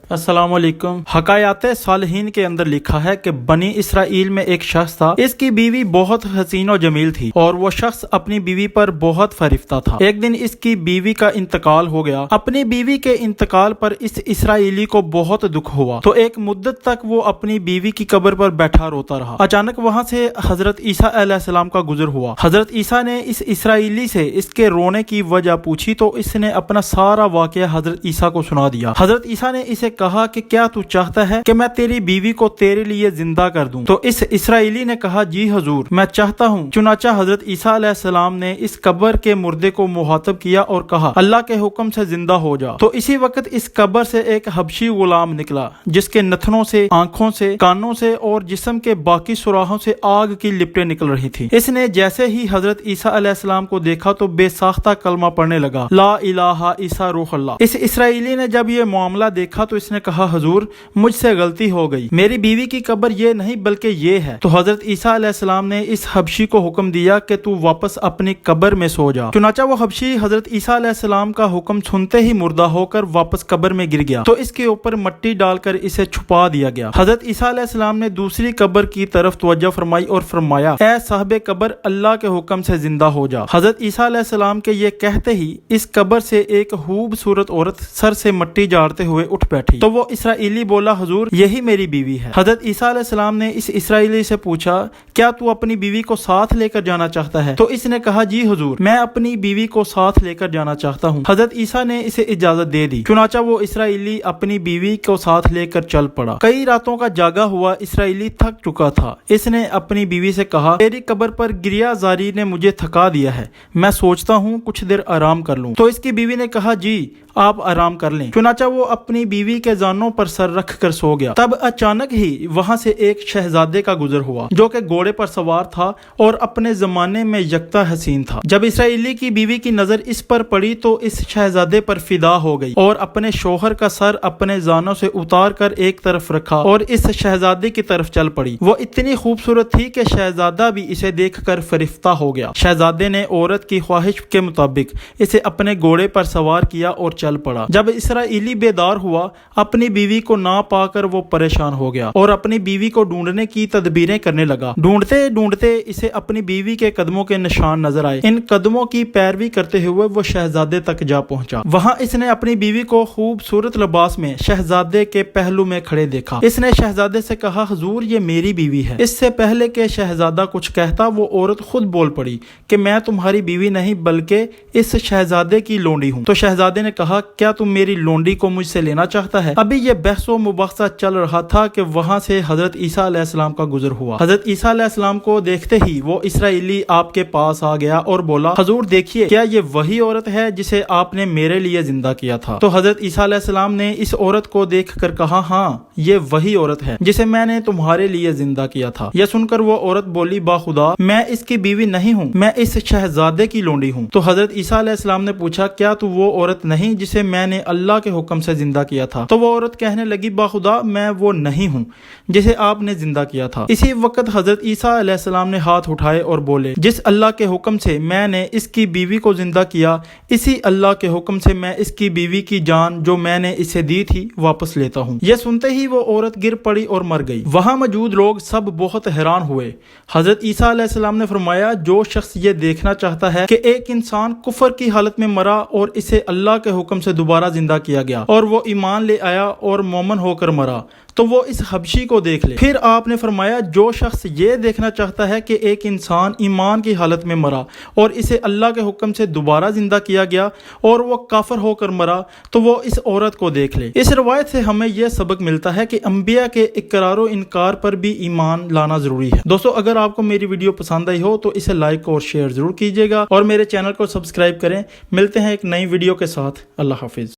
السلام علیکم۔ حکایات صالحین کے اندر لکھا ہے کہ بنی اسرائیل میں ایک شخص تھا، اس کی بیوی بہت حسین و جمیل تھی اور وہ شخص اپنی بیوی پر بہت فریفتہ تھا۔ ایک دن اس کی بیوی کا انتقال ہو گیا۔ اپنی بیوی کے انتقال پر اس اسرائیلی کو بہت دکھ ہوا تو ایک مدت تک وہ اپنی بیوی کی قبر پر بیٹھا روتا رہا۔ اچانک وہاں سے حضرت عیسیٰ علیہ السلام کا گزر ہوا۔ حضرت عیسیٰ نے اس اسرائیلی سے اس کے رونے کی وجہ پوچھی تو اس نے اپنا سارا واقعہ حضرت عیسیٰ کو سنا دیا۔ حضرت عیسیٰ نے اسے کہا کہ کیا تو چاہتا ہے کہ میں تیری بیوی کو تیرے لیے زندہ کر دوں؟ تو اس اسرائیلی نے کہا جی حضور، میں چاہتا ہوں۔ چنانچہ حضرت عیسیٰ علیہ السلام نے اس قبر کے مردے کو مخاطب کیا اور کہا اللہ کے حکم سے زندہ ہو جا۔ تو اسی وقت اس قبر سے ایک حبشی غلام نکلا جس کے نتنوں سے، آنکھوں سے، کانوں سے اور جسم کے باقی سوراخوں سے آگ کی لپٹیں نکل رہی تھی۔ اس نے جیسے ہی حضرت عیسیٰ علیہ السلام کو دیکھا تو بے ساختہ کلمہ پڑھنے لگا، لا الہ عیسیٰ روح اللہ۔ اس اسرائیلی نے جب یہ معاملہ دیکھا تو اس نے کہا حضور، مجھ سے غلطی ہو گئی، میری بیوی کی قبر یہ نہیں بلکہ یہ ہے۔ تو حضرت عیسیٰ علیہ السلام نے اس حبشی کو حکم دیا کہ تو واپس اپنی قبر میں سو جا۔ چنانچہ وہ حبشی حضرت عیسیٰ علیہ السلام کا حکم سنتے ہی مردہ ہو کر واپس قبر میں گر گیا تو اس کے اوپر مٹی ڈال کر اسے چھپا دیا گیا۔ حضرت عیسیٰ علیہ السلام نے دوسری قبر کی طرف توجہ فرمائی اور فرمایا اے صاحب قبر، اللہ کے حکم سے زندہ ہو جا۔ حضرت عیسیٰ علیہ السلام کے یہ کہتے ہی اس قبر سے ایک خوبصورت عورت سر سے مٹی جاڑتے ہوئے اٹھ بیٹھی تو وہ اسرائیلی بولا حضور، یہی میری بیوی ہے۔ حضرت عیسیٰ علیہ السلام نے اس اسرائیلی سے پوچھا کیا تو اپنی بیوی کو ساتھ لے کر جانا چاہتا ہے؟ تو اس نے کہا جی حضور، میں اپنی بیوی کو ساتھ لے کر جانا چاہتا ہوں۔ حضرت عیسیٰ نے اسے اجازت دے دی۔ چنانچہ وہ اسرائیلی اپنی بیوی کو ساتھ لے کر چل پڑا۔ کئی راتوں کا جاگا ہوا اسرائیلی تھک چکا تھا۔ اس نے اپنی بیوی سے کہا تیری قبر پر گریہ زاری نے مجھے تھکا دیا ہے، میں سوچتا ہوں کچھ دیر آرام کر لوں۔ تو اس کی بیوی نے کہا جی آپ آرام کر لیں۔ چنانچہ وہ اپنی بیوی کے زانوں پر سر رکھ کر سو گیا۔ تب اچانک ہی وہاں سے ایک شہزادے کا گزر ہوا جو کہ گھوڑے پر سوار تھا اور اپنے زمانے میں یکتا حسین تھا۔ جب اسرائیلی کی بیوی کی نظر اس پر پڑی تو اس شہزادے پر فدا ہو گئی اور اپنے شوہر کا سر اپنے زانوں سے اتار کر ایک طرف رکھا اور اس شہزادے کی طرف چل پڑی۔ وہ اتنی خوبصورت تھی کہ شہزادہ بھی اسے دیکھ کر فریفتہ ہو گیا۔ شہزادے نے عورت کی خواہش کے مطابق اسے اپنے گھوڑے پر سوار کیا اور چل پڑا۔ جب اسرائیلی بیدار ہوا اپنی بیوی کو نہ پا کر وہ پریشان ہو گیا اور اپنی بیوی کو ڈھونڈنے کی تدبیریں کرنے لگا۔ ڈھونڈتے ڈھونڈتے اسے اپنی بیوی کے قدموں کے نشان نظر آئے۔ ان قدموں کی پیروی کرتے ہوئے وہ شہزادے تک جا پہنچا۔ وہاں اس نے اپنی بیوی کو خوبصورت لباس میں شہزادے کے پہلو میں کھڑے دیکھا۔ اس نے شہزادے سے کہا حضور، یہ میری بیوی ہے۔ اس سے پہلے کہ شہزادہ کچھ کہتا وہ عورت خود بول پڑی کہ میں تمہاری بیوی نہیں بلکہ اس شہزادے کی لونڈی ہوں۔ تو شہزادے نے کہا کیا تم میری لونڈی کو مجھ سے لینا چاہتا ہے؟ ابھی یہ بحث و مباحثہ چل رہا تھا کہ وہاں سے حضرت عیسیٰ علیہ السلام کا گزر ہوا۔ حضرت عیسیٰ علیہ السلام کو دیکھتے ہی وہ اسرائیلی آپ کے پاس آ گیا اور بولا حضور دیکھیے، کیا یہ وہی عورت ہے جسے آپ نے میرے لیے زندہ کیا تھا؟ تو حضرت عیسیٰ علیہ السلام نے اس عورت کو دیکھ کر کہا ہاں، یہ وہی عورت ہے جسے میں نے تمہارے لیے زندہ کیا تھا۔ یہ سن کر وہ عورت بولی با خدا، میں اس کی بیوی نہیں ہوں، میں اس شہزادے کی لونڈی ہوں۔ تو حضرت عیسیٰ علیہ السلام نے پوچھا کیا تو وہ عورت نہیں جسے میں نے اللہ کے حکم سے زندہ کیا تھا؟ تو وہ عورت کہنے لگی با خدا، میں وہ نہیں ہوں جسے آپ نے زندہ کیا تھا۔ اسی وقت حضرت عیسیٰ علیہ السلام نے ہاتھ اٹھائے اور بولے جس اللہ کے حکم سے میں نے اس کی بیوی کو زندہ کیا، اسی اللہ کے حکم سے میں اس کی بیوی کی جان جو میں نے اسے دی تھی واپس لیتا ہوں۔ یہ سنتے ہی وہ عورت گر پڑی اور مر گئی۔ وہاں موجود لوگ سب بہت حیران ہوئے۔ حضرت عیسیٰ علیہ السلام نے فرمایا جو شخص یہ دیکھنا چاہتا ہے کہ ایک انسان کفر کی حالت میں مرا اور اسے اللہ کے حکم سے دوبارہ زندہ کیا گیا اور وہ ایمان لے آیا اور مومن ہو کر مرا، تو وہ اس حبشی کو دیکھ لے۔ پھر آپ نے فرمایا جو شخص یہ دیکھنا چاہتا ہے کہ ایک انسان ایمان کی حالت میں مرا اور اسے اللہ کے حکم سے دوبارہ زندہ کیا گیا اور وہ کافر ہو کر مرا، تو وہ اس عورت کو دیکھ لے۔ اس روایت سے ہمیں یہ سبق ملتا ہے کہ انبیاء کے اقرار و انکار پر بھی ایمان لانا ضروری ہے۔ دوستو اگر آپ کو میری ویڈیو پسند آئی ہو تو اسے لائک اور شیئر ضرور کیجیے گا اور میرے چینل کو سبسکرائب کریں۔ ملتے ہیں ایک نئی ویڈیو کے ساتھ۔ اللہ حافظ۔